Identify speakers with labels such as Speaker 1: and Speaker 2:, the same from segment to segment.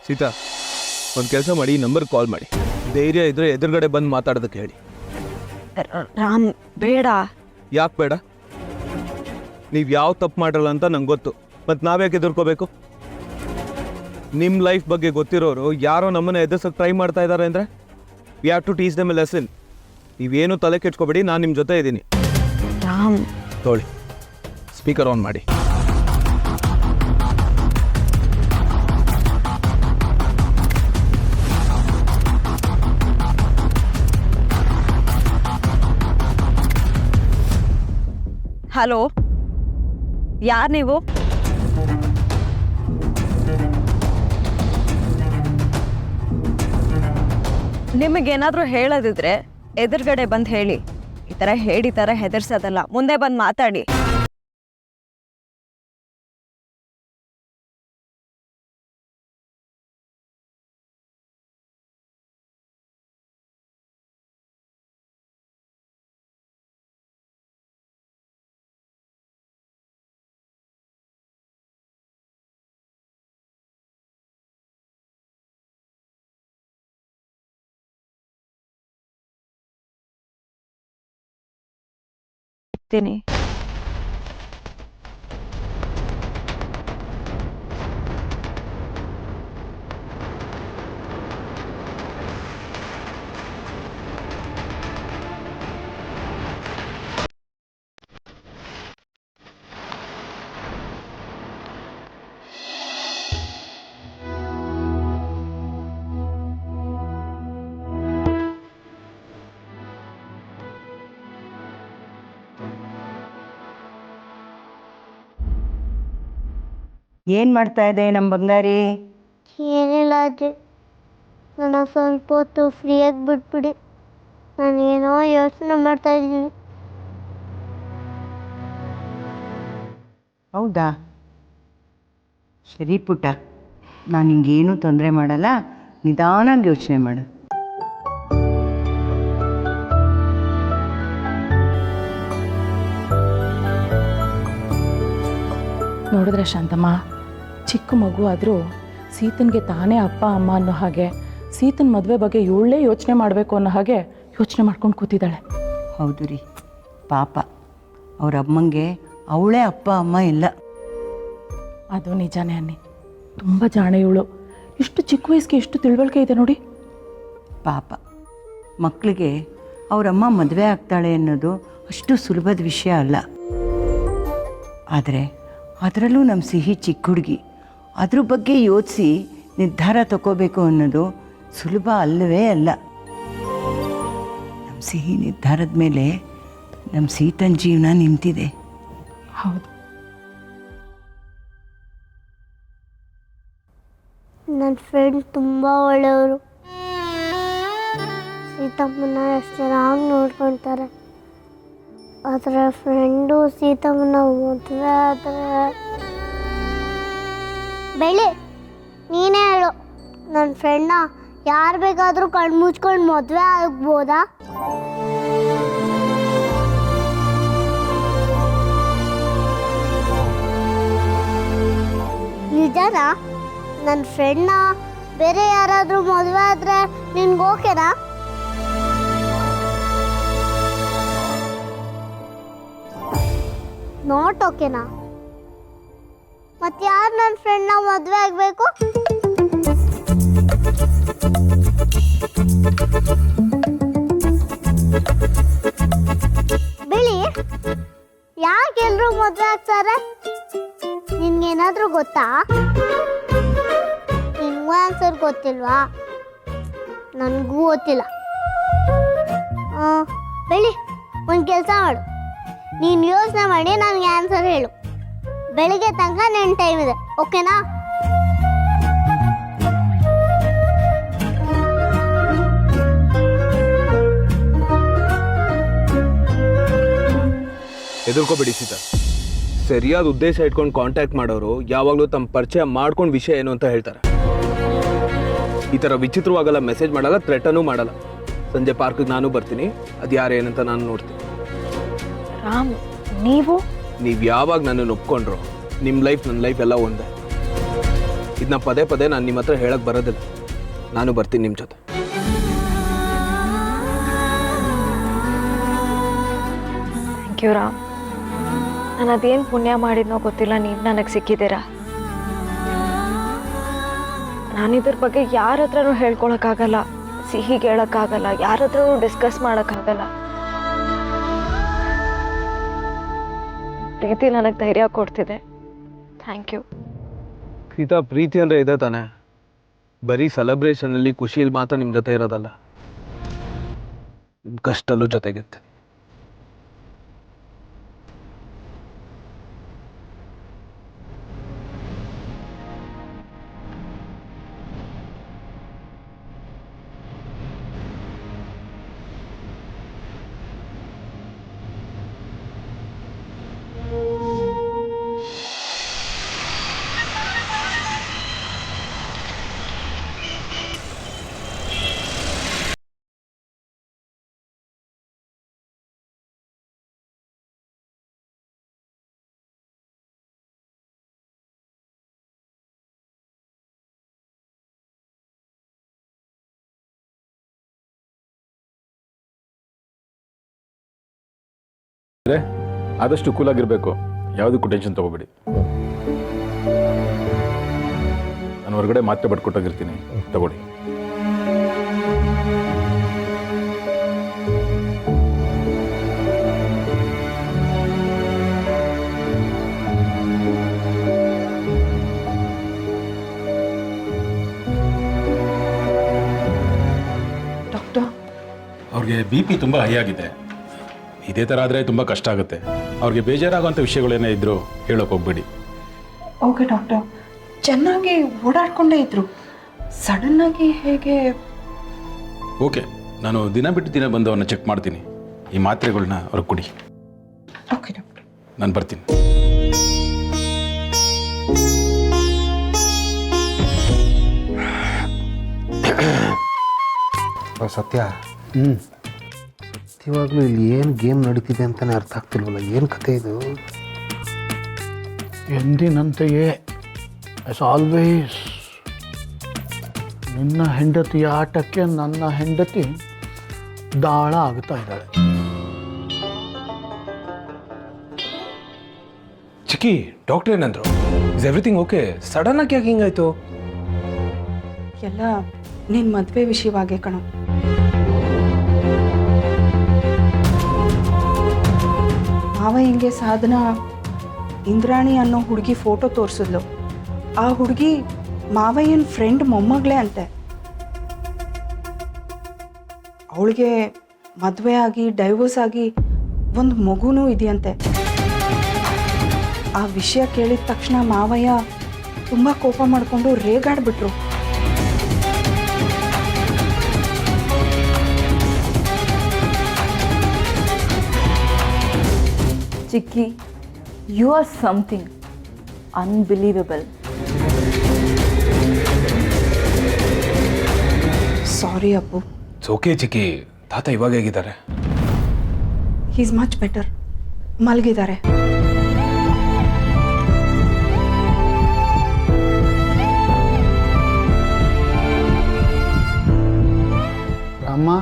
Speaker 1: ಸೀತಾ, ಒಂದು ಕೆಲಸ ಮಾಡಿ, ನಂಬರ್ ಕಾಲ್ ಮಾಡಿ. ಧೈರ್ಯ ಇದ್ರೆ ಎದುರುಗಡೆ ಬಂದು ಮಾತಾಡೋದಕ್ಕೆ ಹೇಳಿ.
Speaker 2: ರಾಮ್ ಬೇಡ.
Speaker 1: ಯಾಕೆ ಬೇಡ? ನೀವು ಯಾವ ತಪ್ಪು ಮಾಡಿರಲ್ಲ ಅಂತ ನಂಗೆ ಗೊತ್ತು. ಮತ್ತು ನಾವ್ಯಾಕೆ ಎದುರ್ಕೋಬೇಕು? ನಿಮ್ಮ ಲೈಫ್ ಬಗ್ಗೆ ಗೊತ್ತಿರೋರು ಯಾರೋ ನಮ್ಮನ್ನು ಎದುರ್ಸೋಕ್ಕೆ ಟ್ರೈ ಮಾಡ್ತಾ ಇದ್ದಾರೆ ಅಂದರೆ we have to teach them a lesson. ನೀವೇನು ತಲೆ ಕೆಡ್ಸ್ಕೊಬೇಡಿ, ನಾನು ನಿಮ್ಮ ಜೊತೆ ಇದ್ದೀನಿ.
Speaker 2: ರಾಮ್
Speaker 1: ತೋಳಿ, ಸ್ಪೀಕರ್ ಆನ್ ಮಾಡಿ.
Speaker 2: ಹಲೋ, ಯಾರು ನೀವು? ನಿಮಗೇನಾದರೂ ಹೇಳೋದಿದ್ರೆ ಎದುರುಗಡೆ ಬಂದು ಹೇಳಿ. ಈ ಥರ ಹೆದರ್ಸೋದಲ್ಲ, ಮುಂದೆ ಬಂದು ಮಾತಾಡಿ.
Speaker 3: ಏನು ಮಾಡ್ತಾ ಇದೆ ನಮ್ಮ ಬಂಗಾರಿ?
Speaker 4: ಏನಿಲ್ಲ ಅಜ್ಜಿ, ನನ್ನ ಸ್ವಲ್ಪ ಹೊತ್ತು ಫ್ರೀಯಾಗಿ ಬಿಟ್ಬಿಡಿ. ನಾನೇನೋ ಯೋಚನೆ ಮಾಡ್ತಾ ಇದ್ದೀನಿ.
Speaker 3: ಹೌದಾ? ಸರಿ ಪುಟ್ಟ, ನಾನು ನಿಂಗೇನೂ ತೊಂದರೆ ಮಾಡಲ್ಲ, ನಿಧಾನಾಗಿ ಯೋಚನೆ ಮಾಡು.
Speaker 5: ನೋಡಿದ್ರೆ ಶಾಂತಮ್ಮ, ಚಿಕ್ಕ ಮಗು ಆದರೂ ಸೀತನ್ಗೆ ತಾನೇ ಅಪ್ಪ ಅಮ್ಮ ಅನ್ನೋ ಹಾಗೆ, ಸೀತನ ಮದುವೆ ಬಗ್ಗೆ ಇವಳೇ ಯೋಚನೆ ಮಾಡಬೇಕು ಅನ್ನೋ ಹಾಗೆ ಯೋಚನೆ ಮಾಡ್ಕೊಂಡು ಕೂತಿದ್ದಾಳೆ.
Speaker 3: ಹೌದು ರೀ, ಪಾಪ ಅವ್ರ ಅಮ್ಮಂಗೆ ಅವಳೇ ಅಪ್ಪ ಅಮ್ಮ ಇಲ್ಲ.
Speaker 5: ಅದು ನಿಜಾನೇ ಅನ್ನಿ, ತುಂಬ ಜಾಣೆ ಇವಳು. ಇಷ್ಟು ಚಿಕ್ಕ ವಯಸ್ಸಿಗೆ ಎಷ್ಟು ತಿಳುವಳಿಕೆ ಇದೆ ನೋಡಿ.
Speaker 3: ಪಾಪ ಮಕ್ಕಳಿಗೆ ಅವರಮ್ಮ ಮದುವೆ ಆಗ್ತಾಳೆ ಅನ್ನೋದು ಅಷ್ಟು ಸುಲಭದ ವಿಷಯ ಅಲ್ಲ. ಆದರೆ ಅದರಲ್ಲೂ ನಮ್ಮ ಸಿಹಿ ಚಿಕ್ಕ ಹುಡುಗಿ ಅದ್ರ ಬಗ್ಗೆ ಯೋಚಿಸಿ ನಿರ್ಧಾರ ತಗೋಬೇಕು ಅನ್ನೋದು ಸುಲಭ ಅಲ್ಲವೇ ಅಲ್ಲ. ನಮ್ಮ ಸಿಹಿ ನಿರ್ಧಾರದ ಮೇಲೆ ನಮ್ಮ ಸೀತನ ಜೀವನ ನಿಂತಿದೆ.
Speaker 5: ಹೌದು,
Speaker 4: ನನ್ನ ಫ್ರೆಂಡ್ ತುಂಬ ಒಳ್ಳೆಯವರು. ಸೀತಮ್ಮನ ಎಷ್ಟು ಚೆನ್ನಾಗಿ ನೋಡ್ಕೊತಾರೆ. ಅದರ ಫ್ರೆಂಡು ಸೀತಮ್ಮನ ಮದುವೆ ಆದರೆ ಬೆಳಿ ನೀನೇ ಹೇಳು, ನನ್ನ ಫ್ರೆಂಡ್ನ ಯಾರು ಬೇಕಾದರೂ ಕಣ್ಣು ಮುಚ್ಕೊಂಡು ಮದುವೆ ಆಗ್ಬೋದಾ? ನಿಜನಾ? ನನ್ನ ಫ್ರೆಂಡ್ನ ಬೇರೆ ಯಾರಾದರೂ ಮದುವೆ ಆದರೆ ನಿನ್ಗೆ ಓಕೆನಾ? ನಾಟ್ ಓಕೆನಾ? ಮತ್ತೆ ಯಾರು ನನ್ನ ಫ್ರೆಂಡ್ನ ಮದುವೆ ಆಗಬೇಕು? ಬಿಳಿ, ಯಾಕೆ ಎಲ್ರು ಮದುವೆ ಆಗ್ತಾರೆ? ನಿನ್ಗೇನಾದ್ರೂ ಗೊತ್ತಾ? ನಿನ್ಗೂ ಆನ್ಸರ್ ಗೊತ್ತಿಲ್ವಾ? ನನಗೂ ಗೊತ್ತಿಲ್ಲ. ಬೆಳಿ, ಒಂದು ಕೆಲಸ ಮಾಡು, ನೀನು ಯೋಚನೆ ಮಾಡಿ ನನಗೆ ಆನ್ಸರ್ ಹೇಳು. ಬೆಳಿಗ್ಗೆ ತನಕ ನನ್ನ ಟೈಮ್ ಇದೆ, ಓಕೆನಾ?
Speaker 1: ಎದುರ್ಕೋಬೇಡಿ ಸೀತಾ. ಸರಿಯಾದ ಉದ್ದೇಶ ಇಟ್ಕೊಂಡು ಕಾಂಟ್ಯಾಕ್ಟ್ ಮಾಡೋರು ಯಾವಾಗಲೂ ತಮ್ಮ ಪರಿಚಯ ಮಾಡ್ಕೊಂಡು ವಿಷಯ ಏನು ಅಂತ ಹೇಳ್ತಾರೆ. ಈ ಥರ ವಿಚಿತ್ರವಾಗಲ್ಲ, ಮೆಸೇಜ್ ಮಾಡಲ್ಲ, ಥ್ರೆಟನೂ ಮಾಡಲ್ಲ. ಸಂಜೆ ಪಾರ್ಕಿಗೆ ನಾನು ಬರ್ತೀನಿ, ಅದು ಯಾರೇನಂತ ನಾನು ನೋಡ್ತೀನಿ.
Speaker 2: ರಾಮ್, ನೀವು
Speaker 1: ಯಾವಾಗ ನನ್ನನ್ನು ಒಪ್ಕೊಂಡ್ರು ನಿಮ್ಮ ಲೈಫ್ ನನ್ನ ಲೈಫ್ ಎಲ್ಲ ಒಂದೇ. ಇದನ್ನ ಪದೇ ಪದೇ ನಾನು ನಿಮ್ಮ ಹತ್ರ ಹೇಳಕ್ಕೆ ಬರೋದಿಲ್ಲ. ನಾನು ಬರ್ತೀನಿ ನಿಮ್ಮ ಜೊತೆ.
Speaker 2: Thank you Ram. ನಾನು ಅದೇನು ಪುಣ್ಯ ಮಾಡಿದ್ನೋ ಗೊತ್ತಿಲ್ಲ, ನೀವು ನನಗೆ ಸಿಕ್ಕಿದ್ದೀರಾ. ನಾನಿದ್ರ ಬಗ್ಗೆ ಯಾರ ಹತ್ರನೂ ಹೇಳ್ಕೊಳಕ್ಕಾಗಲ್ಲ, ಸಿಹಿಗೆ ಹೇಳೋಕ್ಕಾಗಲ್ಲ, ಯಾರ ಹತ್ರನೂ ಡಿಸ್ಕಸ್ ಮಾಡೋಕ್ಕಾಗಲ್ಲ. ಪ್ರೀತಿ ನನಗೆ ಧೈರ್ಯ ಕೊಡ್ತಿದೆ. Thank you.
Speaker 1: ಗೀತಾ, ಪ್ರೀತಿ ಅಂದರೆ ಇದೆ ತಾನೆ, ಬರೀ ಸೆಲೆಬ್ರೇಷನಲ್ಲಿ ಖುಷಿಯಲ್ಲಿ ಮಾತ್ರ ನಿಮ್ಮ ಜೊತೆ ಇರೋದಲ್ಲ, ನಿಮ್ಮ ಕಷ್ಟಲ್ಲೂ ಜೊತೆಗಿರುತ್ತೆ.
Speaker 6: ಆದಷ್ಟು ಕೂಲಾಗಿರಬೇಕು, ಯಾವುದಕ್ಕೂ ಟೆನ್ಷನ್ ತೊಗೋಬೇಡಿ. ನಾನು ಹೊರಗಡೆ ಮಾತ್ರೆ ಬರ್ಕೊಟ್ಟೋಗಿರ್ತೀನಿ, ತಗೊಳ್ಳಿ.
Speaker 5: ಡಾಕ್ಟರ್,
Speaker 6: ಅವ್ರಿಗೆ BP ತುಂಬ ಹೈ ಆಗಿದೆ. ಇದೇ ಥರ ಆದರೆ ತುಂಬ ಕಷ್ಟ ಆಗುತ್ತೆ. ಅವ್ರಿಗೆ ಬೇಜಾರಾಗುವಂಥ ವಿಷಯಗಳೇನೇ ಇದ್ದರೂ ಹೇಳೋಕೆ ಹೋಗ್ಬೇಡಿ.
Speaker 5: Okay doctor. ಚೆನ್ನಾಗಿ ಓಡಾಡ್ಕೊಂಡೇ ಇದ್ರು, ಸಡನ್ನಾಗಿ ಹೇಗೆ?
Speaker 6: ಓಕೆ, ನಾನು ದಿನ ಬಿಟ್ಟು ದಿನ ಬಂದು ಅವ್ರನ್ನ ಚೆಕ್ ಮಾಡ್ತೀನಿ. ಈ ಮಾತ್ರೆಗಳನ್ನ ಅವ್ರಿಗೆ ಕೊಡಿ.
Speaker 5: Okay doctor.
Speaker 6: ನಾನು ಬರ್ತೀನಿ.
Speaker 7: ಸತ್ಯ, ಸತ್ಯವಾಗ್ಲೂ ಇಲ್ಲಿ ಏನು ಗೇಮ್ ನಡೀತಿದೆ ಅಂತಲೇ ಅರ್ಥ ಆಗ್ತಿಲ್ವಲ್ಲ. ಏನು ಕತೆ ಇದು?
Speaker 8: ಎಂದಿನಂತೆಯೇ ಆಸ್ ಆಲ್ವೇಸ್ ನಿನ್ನ ಹೆಂಡತಿಯ ಆಟಕ್ಕೆ ನನ್ನ ಹೆಂಡತಿ ದಾಳ ಆಗ್ತಾ ಇದ್ದಾಳೆ.
Speaker 1: ಚಿಕ್ಕಿ, ಡಾಕ್ಟರ್ ಏನಂದ್ರು? Is everything okay? ಸಡನ್ ಆಗಿ ಯಾಕೆ ಹಿಂಗಾಯ್ತು?
Speaker 5: ಎಲ್ಲ ನಿನ್ನ ಮದುವೆ ವಿಷಯವಾಗೇ ಕಣೋ. ಮಾವ ಹಿಂಗೆ ಸಾಧನ ಇಂದ್ರಾಣಿ ಅನ್ನೋ ಹುಡುಗಿ ಫೋಟೋ ತೋರಿಸಿದ್ಲು. ಆ ಹುಡುಗಿ ಮಾವಯ್ಯನ ಫ್ರೆಂಡ್ ಮೊಮ್ಮಗಳೇ ಅಂತೆ. ಅವಳಿಗೆ ಮದುವೆ ಆಗಿ ಡೈವೋರ್ಸ್ ಆಗಿ ಒಂದು ಮಗುನೂ ಇದೆಯಂತೆ. ಆ ವಿಷಯ ಕೇಳಿದ ತಕ್ಷಣ ಮಾವಯ್ಯ ತುಂಬ ಕೋಪ ಮಾಡಿಕೊಂಡು ರೇಗಾಡ್ಬಿಟ್ರು.
Speaker 9: Chicky, you are something unbelievable.
Speaker 5: Sorry Appu.
Speaker 1: It's okay Chikki. ತಾತ ಇವಾಗ ಹೇಗಿದ್ದಾರೆ?
Speaker 5: He is much better. ಮಲಗಿದ್ದಾರೆ.
Speaker 8: ರಾಮ,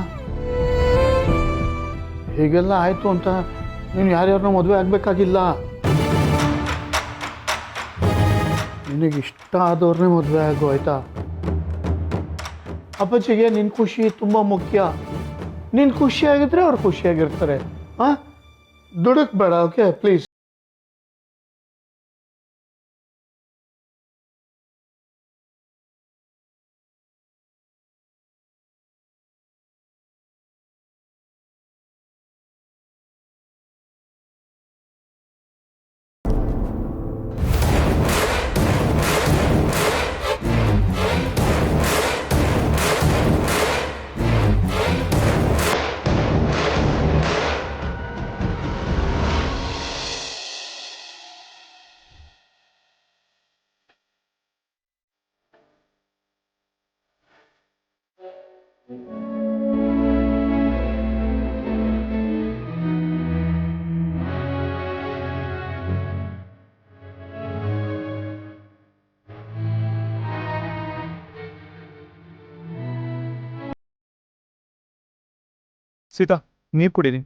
Speaker 8: ಹೀಗೆಲ್ಲ ಆಯಿತು ಅಂತ ನೀನು ಯಾರ್ಯಾರನ್ನೋ ಮದುವೆ ಆಗಬೇಕಾಗಿಲ್ಲ. ನಿನಗೆ ಇಷ್ಟ ಆದವ್ರನ್ನೇ ಮದುವೆ ಆಗು, ಆಯಿತಾ? ಅಪ್ಪಾಜಿಗೆ ನಿನ್ನ ಖುಷಿ ತುಂಬ ಮುಖ್ಯ. ನೀನು ಖುಷಿಯಾಗಿದ್ದರೆ ಅವ್ರು ಖುಷಿಯಾಗಿರ್ತಾರೆ. ಹಾಂ, ದುಡುಕ್ ಬೇಡ. Okay, please.
Speaker 1: ಸೀತಾ ನೀರು ಕುಡೀರಿ.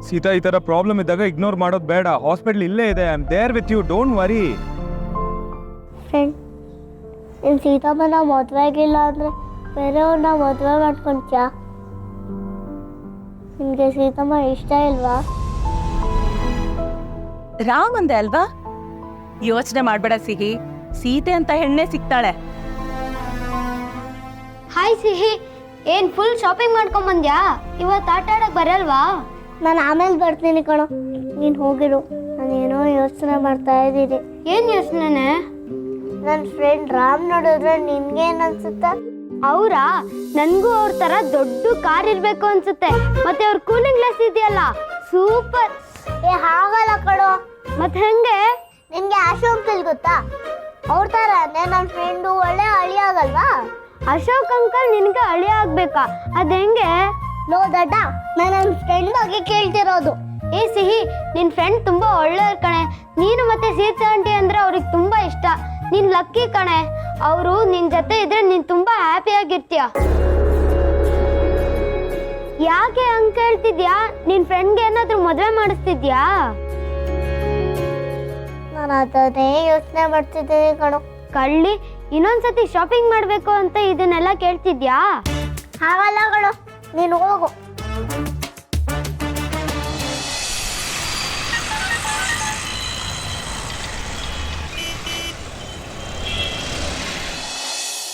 Speaker 1: ಸೀತಾ, ಈ ಥರ ಪ್ರಾಬ್ಲಮ್ ಇದ್ದಾಗ ಇಗ್ನೋರ್ ಮಾಡೋದು ಬೇಡ. ಹಾಸ್ಪಿಟ್ಲ್ ಇಲ್ಲೇ ಇದೆ. I am there with you, don't worry.
Speaker 4: Friend, ನೀನು ಸೀತಾಮ್ಮನ ಮದುವೆ ಆಗಿಲ್ಲ ಅಂದರೆ ಬೇರೆಯವ್ರನ್ನ ಮದುವೆ ಮಾಡ್ಕೊಂತ್ಯಾ? ನಿಮಗೆ ಸೀತಮ್ಮ ಇಷ್ಟ ಇಲ್ವಾ?
Speaker 5: ರಾಮ್ ಅಂದೆ ಅಲ್ವಾ? ಯೋಚನೆ ಮಾಡಬೇಡ ಸಿಹಿ, ಸೀತೆ ಅಂತ ಹೆಣ್ಣೆ ಸಿಗ್ತಾಳೆ.
Speaker 4: ಹಾಯ್ ಸಿಹಿ, ಏನು ಫುಲ್ ಶಾಪಿಂಗ್ ಮಾಡ್ಕೊಂಬಂದ್ಯಾ? ಇವತ್ತು ಆಟ ಆಡೋಕ್ಕೆ ಬರಲ್ವಾ? ನಾನು ಆಮೇಲೆ ಬರ್ತೀನಿ ಕಣೋ, ನೀನು ಹೋಗಿರು. ನಾನೇನೋ ಯೋಚನೆ ಮಾಡ್ತಾ ಇದ್ದೀನಿ. ಏನು ಯೋಚನೆನೇ? ನನ್ನ ಫ್ರೆಂಡ್ ರಾಮ್ ನೋಡಿದ್ರೆ ನಿನ್ಗೇನು ಅನ್ಸುತ್ತೆ? ಅವರಾ? ನನಗೂ ಅವ್ರ ಥರ ದೊಡ್ಡ ಕಾರ್ ಇರಬೇಕು ಅನ್ಸುತ್ತೆ. ಮತ್ತೆ ಅವ್ರ ಕೂಲಿಂಗ್ ಗ್ಲಾಸ್ ಇದೆಯಲ್ಲ, ಸೂಪರ್. ಹಾಗಲ್ಲ ಕಣೋ. ಮತ್ತೆ ಹೆಂಗೆ? ನಿನಗೆ ಅಶೋಕ್ ಗೊತ್ತಾ? ಅವ್ರ ಥರನೇ ನನ್ನ ಫ್ರೆಂಡು ಒಳ್ಳೆ ಅಳಿ ಆಗಲ್ವಾ? ಅಶೋಕ್ ಅಂಕಲ್ ನಿನಗೆ ಅಳಿ ಆಗ್ಬೇಕಾ? ಅದು ಹೆಂಗೆ? ನೋ ದಡ್ಡ, ನಾನು ನನ್ನ ಫ್ರೆಂಡ್ ಬಗ್ಗೆ ಕೇಳ್ತಿರೋದು. ಏ ಸಿಹಿ, ನಿನ್ನ ಫ್ರೆಂಡ್ ತುಂಬ ಒಳ್ಳೆಯವ್ರು ಕಣೆ. ನೀನು ಮತ್ತೆ ಸೀತಾ ಆಂಟಿ ಅಂದರೆ ಅವ್ರಿಗೆ ತುಂಬ ಇಷ್ಟ. ನೀನು ಲಕ್ಕಿ ಕಣೆ. ಅವರು ನಿನ್ನ ಜೊತೆ ಇದ್ರೆ ನೀನು ತುಂಬ ಹ್ಯಾಪಿಯಾಗಿರ್ತೀಯ. ಯಾಕೆ ಹಂಗೆ ಕೇಳ್ತಿದ್ಯಾ? ನಿನ್ನ ಫ್ರೆಂಡ್ಗೆ ಏನಾದರೂ ಮದುವೆ ಮಾಡಿಸ್ತಿದ್ಯಾ? ನಾನು ಅದನ್ನೇ ಯೋಚನೆ ಮಾಡ್ತಿದ್ದೀನಿ ಕಣೋ. ಕಳ್ಳಿ, ಇನ್ನೊಂದ್ಸತಿ ಶಾಪಿಂಗ್ ಮಾಡಬೇಕು ಅಂತ ಇದನ್ನೆಲ್ಲ ಕೇಳ್ತಿದ್ಯಾ? ಹಾಗಲ್ಲ ಕಣೋ, ನೀನು ಹೋಗು.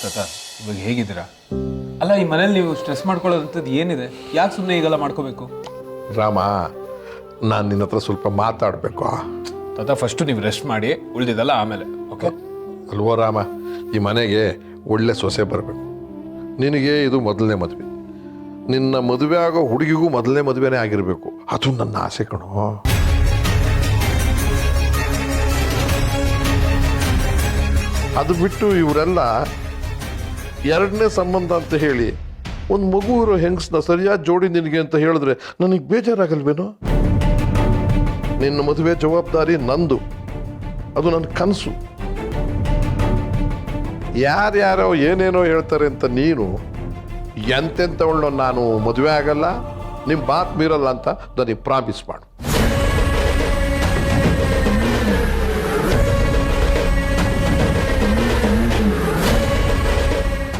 Speaker 10: ತಾತ, ಇವಾಗ ಹೇಗಿದ್ದೀರಾ? ಅಲ್ಲ, ಈ ಮನೇಲಿ ನೀವು ಸ್ಟ್ರೆಸ್ ಮಾಡ್ಕೊಳ್ಳೋದಂಥದ್ದು ಏನಿದೆ? ಯಾಕೆ ಸುಮ್ಮನೆ ಈಗೆಲ್ಲ ಮಾಡ್ಕೋಬೇಕು?
Speaker 7: ರಾಮ, ನಾನು ನಿನ್ನ ಹತ್ರ ಸ್ವಲ್ಪ ಮಾತಾಡಬೇಕು.
Speaker 10: ತಾತ, ಫಸ್ಟು ನೀವು ರೆಸ್ಟ್ ಮಾಡಿ, ಉಳಿದಿದ್ದಲ್ಲ ಆಮೇಲೆ. ಓಕೆ
Speaker 7: ಅಲ್ವೋ ರಾಮ, ಈ ಮನೆಗೆ ಒಳ್ಳೆ ಸೊಸೆ ಬರಬೇಕು. ನಿನಗೆ ಇದು ಮೊದಲನೇ ಮದುವೆ. ನಿನ್ನ ಮದುವೆ ಆಗೋ ಹುಡುಗಿಗೂ ಮೊದಲನೇ ಮದುವೆನೇ ಆಗಿರಬೇಕು. ಅದು ನನ್ನ ಆಸೆ ಕಣೋ. ಅದು ಬಿಟ್ಟು ಇವರೆಲ್ಲ ಎರಡನೇ ಸಂಬಂಧ ಅಂತ ಹೇಳಿ ಒಂದು ಮಗು ಇರೋ ಹೆಂಗಸನ್ನ ಸರಿಯಾದ ಜೋಡಿ ನಿನಗೆ ಅಂತ ಹೇಳಿದ್ರೆ ನನಗೆ ಬೇಜಾರಾಗಲ್ವೇನೋ? ನಿನ್ನ ಮದುವೆ ಜವಾಬ್ದಾರಿ ನಂದು, ಅದು ನನ್ನ ಕನಸು. ಯಾರ್ಯಾರೋ ಏನೇನೋ ಹೇಳ್ತಾರೆ ಅಂತ ನೀನು ಎಂತೆಂಥವಳನ್ನೋ ನಾನು ಮದುವೆ ಆಗಲ್ಲ, ನಿಮ್ಮ ಮಾತು ಮೀರಲ್ಲ ಅಂತ ನನಗೆ ಪ್ರಾಮಿಸ್ ಮಾಡು.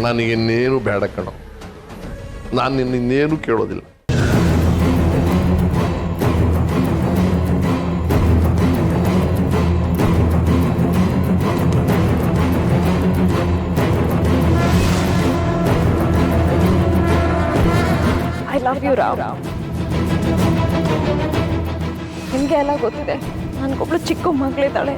Speaker 7: ನನಗಿನ್ನೇನು ಬೇಡ ಕಣೋ, ನಾನು ನಿನ್ನಿನ್ನೇನು ಕೇಳೋದಿಲ್ಲ.
Speaker 2: I love you Ram. ನಿಮಗೆ ಎಲ್ಲ ಗೊತ್ತಿದೆ, ನನಗೊಬ್ಳು ಚಿಕ್ಕ ಮಗಳಿದ್ದಾಳೆ.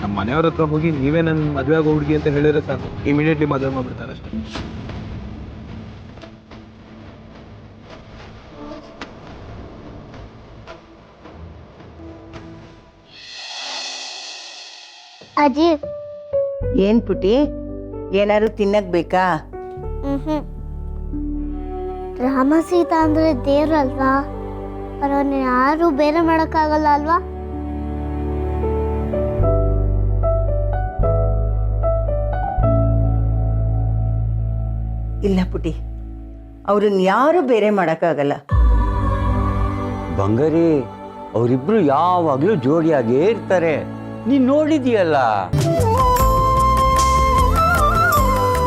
Speaker 1: ನಮ್ಮ ಮನೆಯವ್ರ ಹತ್ರ ಹೋಗಿ ನೀವೇ ನನ್ನ ಮದುವೆ ಆಗೋ ಹುಡುಗಿ ಅಂತ ಹೇಳಿದ್ರೆ ಸಾಕು, ಇಮಿಡಿಯೇಟ್ಲಿ ಮದುವೆ ಮಾಡ್ಬಿಡ್ತಾರೆ ಅಷ್ಟೇ.
Speaker 4: ಅಜ್ಜಿ,
Speaker 3: ಏನು ಪುಟಿ, ಏನಾದ್ರು ತಿನ್ನಕ್ ಬೇಕಾ?
Speaker 4: ರಾಮ ಸೀತಾ ಅಂದ್ರೆ ದೇವ್ರಲ್ವಾ? ಅವ್ರನ್ನ ಯಾರು ಬೇರೆ ಮಾಡೋಕ್ಕಾಗಲ್ಲ ಅಲ್ವಾ?
Speaker 3: ಇಲ್ಲ ಪುಟಿ, ಅವ್ರನ್ನ ಯಾರು ಬೇರೆ ಮಾಡೋಕ್ಕಾಗಲ್ಲ.
Speaker 11: ಬಂಗಾರಿ, ಅವರಿಬ್ರು ಯಾವಾಗಲೂ ಜೋಡಿಯಾಗೇ ಇರ್ತಾರೆ. ನೀನು ನೋಡಿದೀಯಲ್ಲ.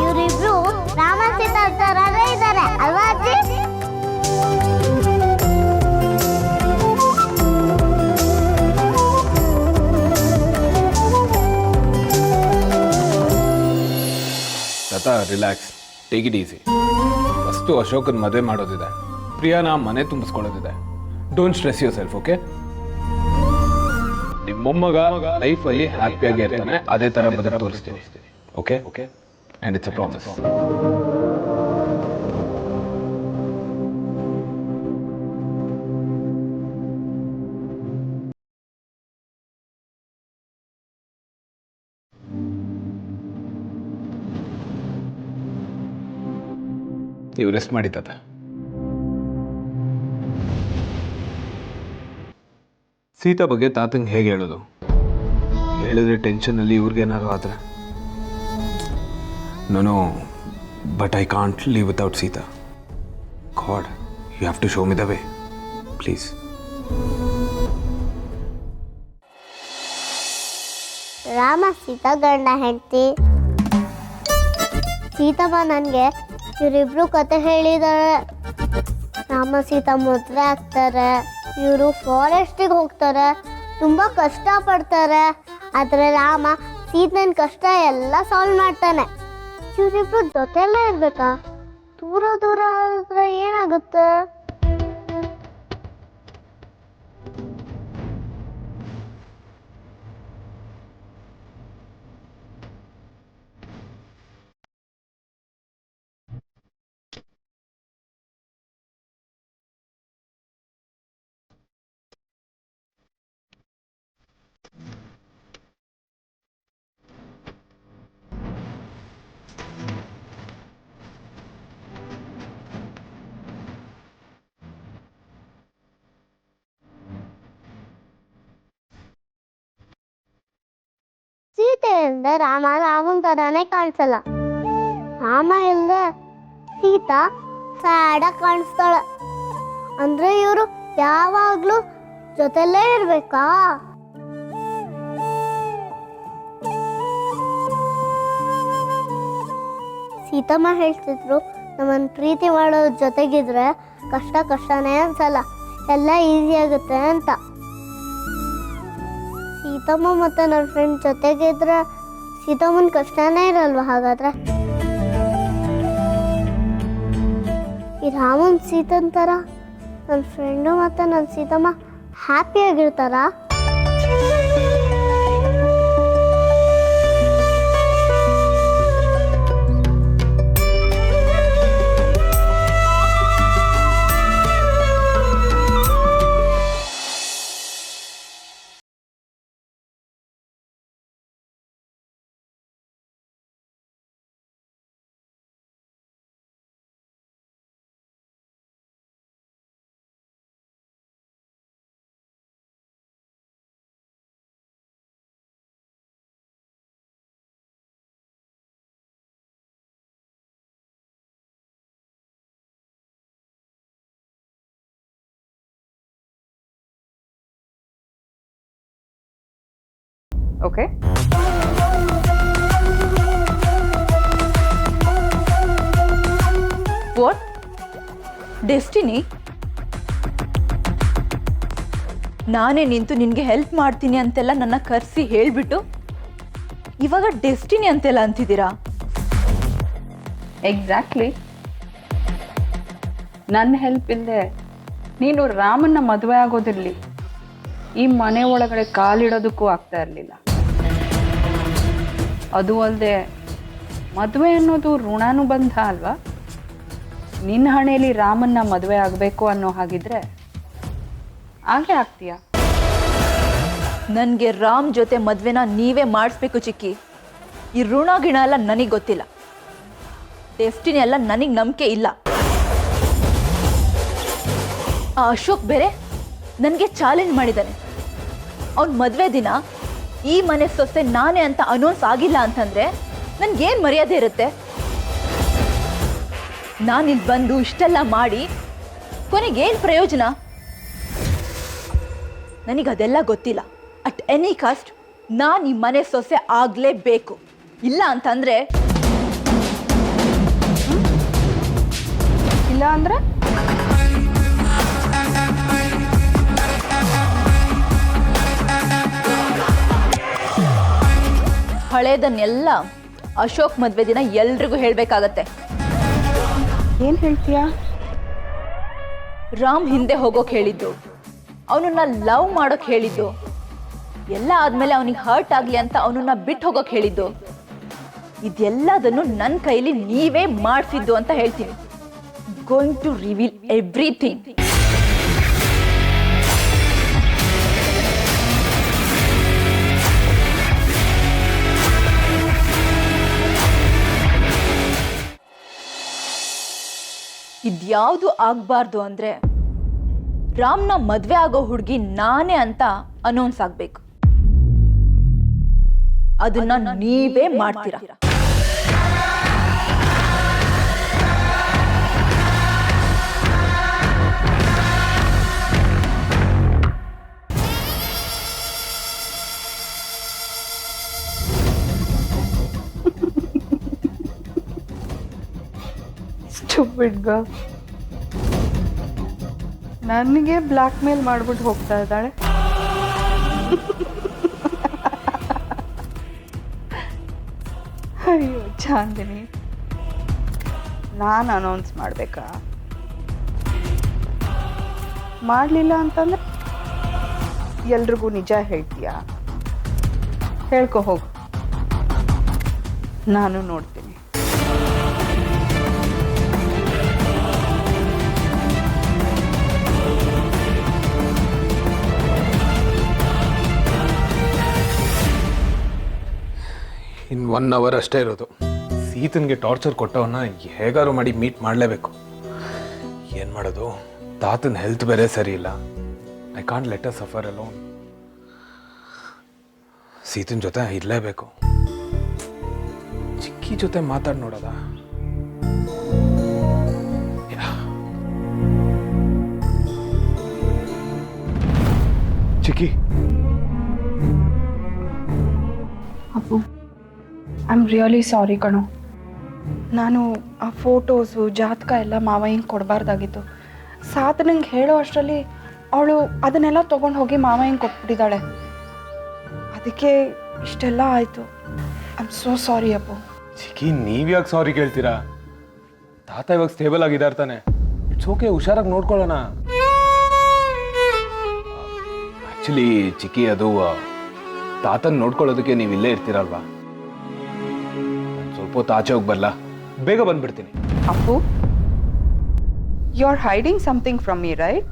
Speaker 4: ಇವರಿಬ್ರು ರಾಮ ಸೀತಾ ಥರನೇ ಇದ್ದಾರೆ ಅಲ್ವಾ ಅಜ್ಜಿ?
Speaker 10: ತಾತ, relax, take it easy. First ಅಶೋಕನ ಮದುವೆ ಮಾಡೋದಿದೆ, ಪ್ರಿಯಾನ ಮನೆ ತುಂಬಿಸ್ಕೊಳ್ಳೋದಿದೆ. Don't stress yourself, okay? ನಿಮ್ಮ ಮೊಮ್ಮಗ ಲೈಫಲ್ಲಿ ಹ್ಯಾಪಿಯಾಗಿ ಇರ್ತಾನೆ, ಅದೇ ಥರ ಬದುಕು ತೋರಿಸ್ತೀನಿ. Okay okay, and it's a promise. ನೀವು ರೆಸ್ಟ್ ಮಾಡಿ ತಾತ.
Speaker 1: ಸೀತಾ ಬಗ್ಗೆ ತಾತಂಗೆ ಹೇಗೆ ಹೇಳೋದು? ಹೇಳಿದ್ರೆ ಟೆನ್ಷನಲ್ಲಿ ಇವ್ರಿಗೇನಾದ್ರು ಆದರೆ. ನಾನು
Speaker 10: But I can't live without Sita. God, you have to show me the way. Please.
Speaker 4: Rama Sita ಗಂಡ ಹೆಂಡತಿ. ಸೀತಮ್ಮ ನನಗೆ ಇವರಿಬ್ರು ಕತೆ ಹೇಳಿದಾರೆ. ರಾಮ ಸೀತಾ ಮದುವೆ ಆಗ್ತಾರೆ, ಇವರು ಫಾರೆಸ್ಟಿಗೆ ಹೋಗ್ತಾರೆ, ತುಂಬ ಕಷ್ಟಪಡ್ತಾರೆ. ಆದರೆ ರಾಮ ಸೀತನ ಕಷ್ಟ ಎಲ್ಲ ಸಾಲ್ವ್ ಮಾಡ್ತಾನೆ. ಇವರಿಬ್ರು ಜೊತೆಯಲ್ಲೇ ಇರ್ಬೇಕಾ? ದೂರ ದೂರ ಆದ್ರೆ ಏನಾಗುತ್ತೆ? ಸೀತೆ ಇಲ್ಲದೆ ರಾಮನ ತರಾನೇ ಕಾಣಿಸಲ್ಲ. ರಾಮ ಇಲ್ಲದೆ ಸೀತಾ ಸ್ಯಾಡ್ ಆಗಿ ಕಾಣಿಸ್ತಾಳೆ. ಅಂದ್ರೆ ಇವರು ಯಾವಾಗ್ಲೂ ಜೊತೆಲೇ ಇರ್ಬೇಕಾ? ಸೀತಮ್ಮ ಹೇಳ್ತಿದ್ರು, ನಮ್ಮನ್ನ ಪ್ರೀತಿ ಮಾಡೋ ಜೊತೆಗಿದ್ರೆ ಕಷ್ಟನೇ ಅನ್ಸಲ್ಲ, ಎಲ್ಲ ಈಸಿ ಆಗುತ್ತೆ ಅಂತ. ಸೀತಮ್ಮ ಮತ್ತೆ ನನ್ನ ಫ್ರೆಂಡ್ ಜೊತೆಗಿದ್ರೆ ಸೀತಮ್ಮನ ಕಷ್ಟನೇ ಇರಲ್ವ ಹಾಗಾದ್ರೆ? ಈ ರಾಮನ್ ಸೀತನ್ ಥರ ನನ್ನ ಫ್ರೆಂಡು ಮತ್ತು ನನ್ನ ಸೀತಮ್ಮ ಹ್ಯಾಪಿಯಾಗಿರ್ತಾರಾ?
Speaker 9: Okay. What? ಡೆಸ್ಟಿನಿ? ನಾನೇ ನಿಂತು ನಿನಗೆ ಹೆಲ್ಪ್ ಮಾಡ್ತೀನಿ ಅಂತೆಲ್ಲ ನನ್ನ ಕರೆಸಿ ಹೇಳಿಬಿಟ್ಟು ಇವಾಗ ಡೆಸ್ಟಿನಿ ಅಂತೆಲ್ಲ ಅಂತಿದ್ದೀರಾ?
Speaker 5: ಎಕ್ಸಾಕ್ಟ್ಲಿ. ನನ್ನ ಹೆಲ್ಪ್ ಇಲ್ಲದೆ ನೀನು ರಾಮನ್ನ ಮದುವೆ ಆಗೋದಿರಲಿ, ಈ ಮನೆ ಒಳಗಡೆ ಕಾಲಿಡೋದಕ್ಕೂ ಆಗ್ತಾ ಇರಲಿಲ್ಲ. ಅದು ಅಲ್ಲದೆ ಮದುವೆ ಅನ್ನೋದು ಋಣಾನುಬಂಧ ಅಲ್ವಾ? ನಿನ್ನ ಹಣೆಯಲ್ಲಿ ರಾಮನ್ನ ಮದುವೆ ಆಗಬೇಕು ಅನ್ನೋ ಹಾಗಿದ್ರೆ ಹಾಗೆ ಆಗ್ತೀಯಾ?
Speaker 9: ನನಗೆ ರಾಮ್ ಜೊತೆ ಮದುವೆನ ನೀವೇ ಮಾಡಿಸ್ಬೇಕು ಚಿಕ್ಕಿ. ಈ ಋಣ ಗಿಣ ಎಲ್ಲ ನನಗೆ ಗೊತ್ತಿಲ್ಲ, ಡೆಸ್ಟಿನಿ ಎಲ್ಲ ನನಗೆ ನಂಬಿಕೆ ಇಲ್ಲ. ಆ ಅಶೋಕ್ ಬೇರೆ ನನಗೆ ಚಾಲೆಂಜ್ ಮಾಡಿದ್ದಾನೆ. ಅವನ ಮದುವೆ ದಿನ ಈ ಮನೆ ಸೊಸೆ ನಾನೇ ಅಂತ ಅನೌನ್ಸ್ ಆಗಿಲ್ಲ ಅಂತಂದರೆ ನನಗೇನು ಮರ್ಯಾದೆ ಇರುತ್ತೆ? ನಾನಿಲ್ಲಿ ಬಂದು ಇಷ್ಟೆಲ್ಲ ಮಾಡಿ ಕೊನೆಗೇನು ಪ್ರಯೋಜನ? ನನಗದೆಲ್ಲ ಗೊತ್ತಿಲ್ಲ. ಅಟ್ ಎನಿ ಕಾಸ್ಟ್ ನಾನು ಈ ಮನೆ ಸೊಸೆ ಆಗಲೇಬೇಕು. ಇಲ್ಲ ಅಂತಂದರೆ
Speaker 5: ಇಲ್ಲ ಅಂದರೆ
Speaker 9: ಹಳೇದನ್ನೆಲ್ಲ ಅಶೋಕ್ ಮದುವೆ ದಿನ ಎಲ್ರಿಗೂ ಹೇಳಬೇಕಾಗತ್ತೆ.
Speaker 5: ಏನು ಹೇಳ್ತೀಯಾ?
Speaker 9: ರಾಮ್ ಹಿಂದೆ ಹೋಗೋಕೆ ಹೇಳಿದ್ದು, ಅವನನ್ನ ಲವ್ ಮಾಡೋಕೆ ಹೇಳಿದ್ದು, ಎಲ್ಲ ಆದಮೇಲೆ ಅವನಿಗೆ ಹರ್ಟ್ ಆಗಲಿ ಅಂತ ಅವನನ್ನ ಬಿಟ್ಟು ಹೋಗೋಕೆ ಹೇಳಿದ್ದು, ಇದೆಲ್ಲದನ್ನು ನನ್ನ ಕೈಲಿ ನೀವೇ ಮಾಡಿಸಿದ್ದು ಅಂತ ಹೇಳ್ತೀನಿ. Going to reveal everything. ಇದ್ಯಾವುದು ಆಗಬಾರ್ದು ಅಂದರೆ ರಾಮ್ನ ಮದುವೆ ಆಗೋ ಹುಡುಗಿ ನಾನೇ ಅಂತ ಅನೌನ್ಸ್ ಆಗಬೇಕು. ಅದನ್ನ ನೀವೇ ಮಾಡ್ತೀರಾ?
Speaker 12: ಚುಪ್ಪಿಡ್ಗ ನನಗೆ ಬ್ಲ್ಯಾಕ್ ಮೇಲ್ ಮಾಡ್ಬಿಟ್ಟು ಹೋಗ್ತಾ ಇದ್ದಾಳೆ. ಅಯ್ಯೋ ಚಾಂದಿನಿ, ನಾನು ಅನೌನ್ಸ್ ಮಾಡಬೇಕಾ? ಮಾಡಲಿಲ್ಲ ಅಂತಂದ್ರೆ ಎಲ್ರಿಗೂ ನಿಜ ಹೇಳ್ತೀಯಾ? ಹೇಳ್ಕೊ ಹೋಗು, ನಾನು ನೋಡ್ತೀನಿ.
Speaker 10: ಇನ್ನು 1 hour ಅಷ್ಟೇ ಇರೋದು. ಸೀತನ್ಗೆ ಟಾರ್ಚರ್ ಕೊಟ್ಟವನ್ನ ಹೇಗಾರು ಮಾಡಿ ಮೀಟ್ ಮಾಡಲೇಬೇಕು. ಏನು ಮಾಡೋದು, ತಾತನ ಹೆಲ್ತ್ ಬೇರೆ ಸರಿ ಇಲ್ಲ. I can't let a suffer alone. ಸೀತನ್ ಜೊತೆ ಇರಲೇಬೇಕು. ಚಿಕ್ಕಿ ಜೊತೆ ಮಾತಾಡಿ ನೋಡೋದ? ಚಿಕ್ಕಿ,
Speaker 12: Appu, I am really sorry ಕಣೋ. ನಾನು ಆ ಫೋಟೋಸು ಜಾತಕ ಎಲ್ಲ ಮಾವಯ್ಯಂಗೆ ಕೊಡಬಾರ್ದಾಗಿತ್ತು. ಸಾಧನಂಗೆ ಹೇಳೋ ಅಷ್ಟರಲ್ಲಿ ಅವಳು ಅದನ್ನೆಲ್ಲ ತೊಗೊಂಡು ಹೋಗಿ ಮಾವಯ್ಯಂಗೆ ಕೊಟ್ಬಿಟ್ಟಿದ್ದಾಳೆ. ಅದಕ್ಕೆ ಇಷ್ಟೆಲ್ಲ ಆಯಿತು. I am so sorry Appu.
Speaker 10: ಚಿಕ್ಕಿ, ನೀವ್ಯಾಕೆ ಸಾರಿ ಕೇಳ್ತೀರಾ? ತಾತ ಇವಾಗ ಸ್ಟೇಬಲ್ ಆಗಿದ್ದಾರೆ ತಾನೆ. ಇಟ್ಸ್ ಓಕೆ, ಹುಷಾರಾಗಿ ನೋಡ್ಕೊಳ್ಳೋಣ. ಆ್ಯಕ್ಚುಲಿ ಚಿಕ್ಕಿ, ಅದು ತಾತನ ನೋಡ್ಕೊಳ್ಳೋದಕ್ಕೆ ನೀವು ಇಲ್ಲೇ ಇರ್ತೀರಲ್ವಾ? ಸ್ವಲ್ಪ ಹೊತ್ತು ಆಚೆ ಹೋಗಿ ಬರಲ್ಲ, ಬೇಗ ಬಂದ್ಬಿಡ್ತೀನಿ.
Speaker 12: Appu, you are hiding something from me, right?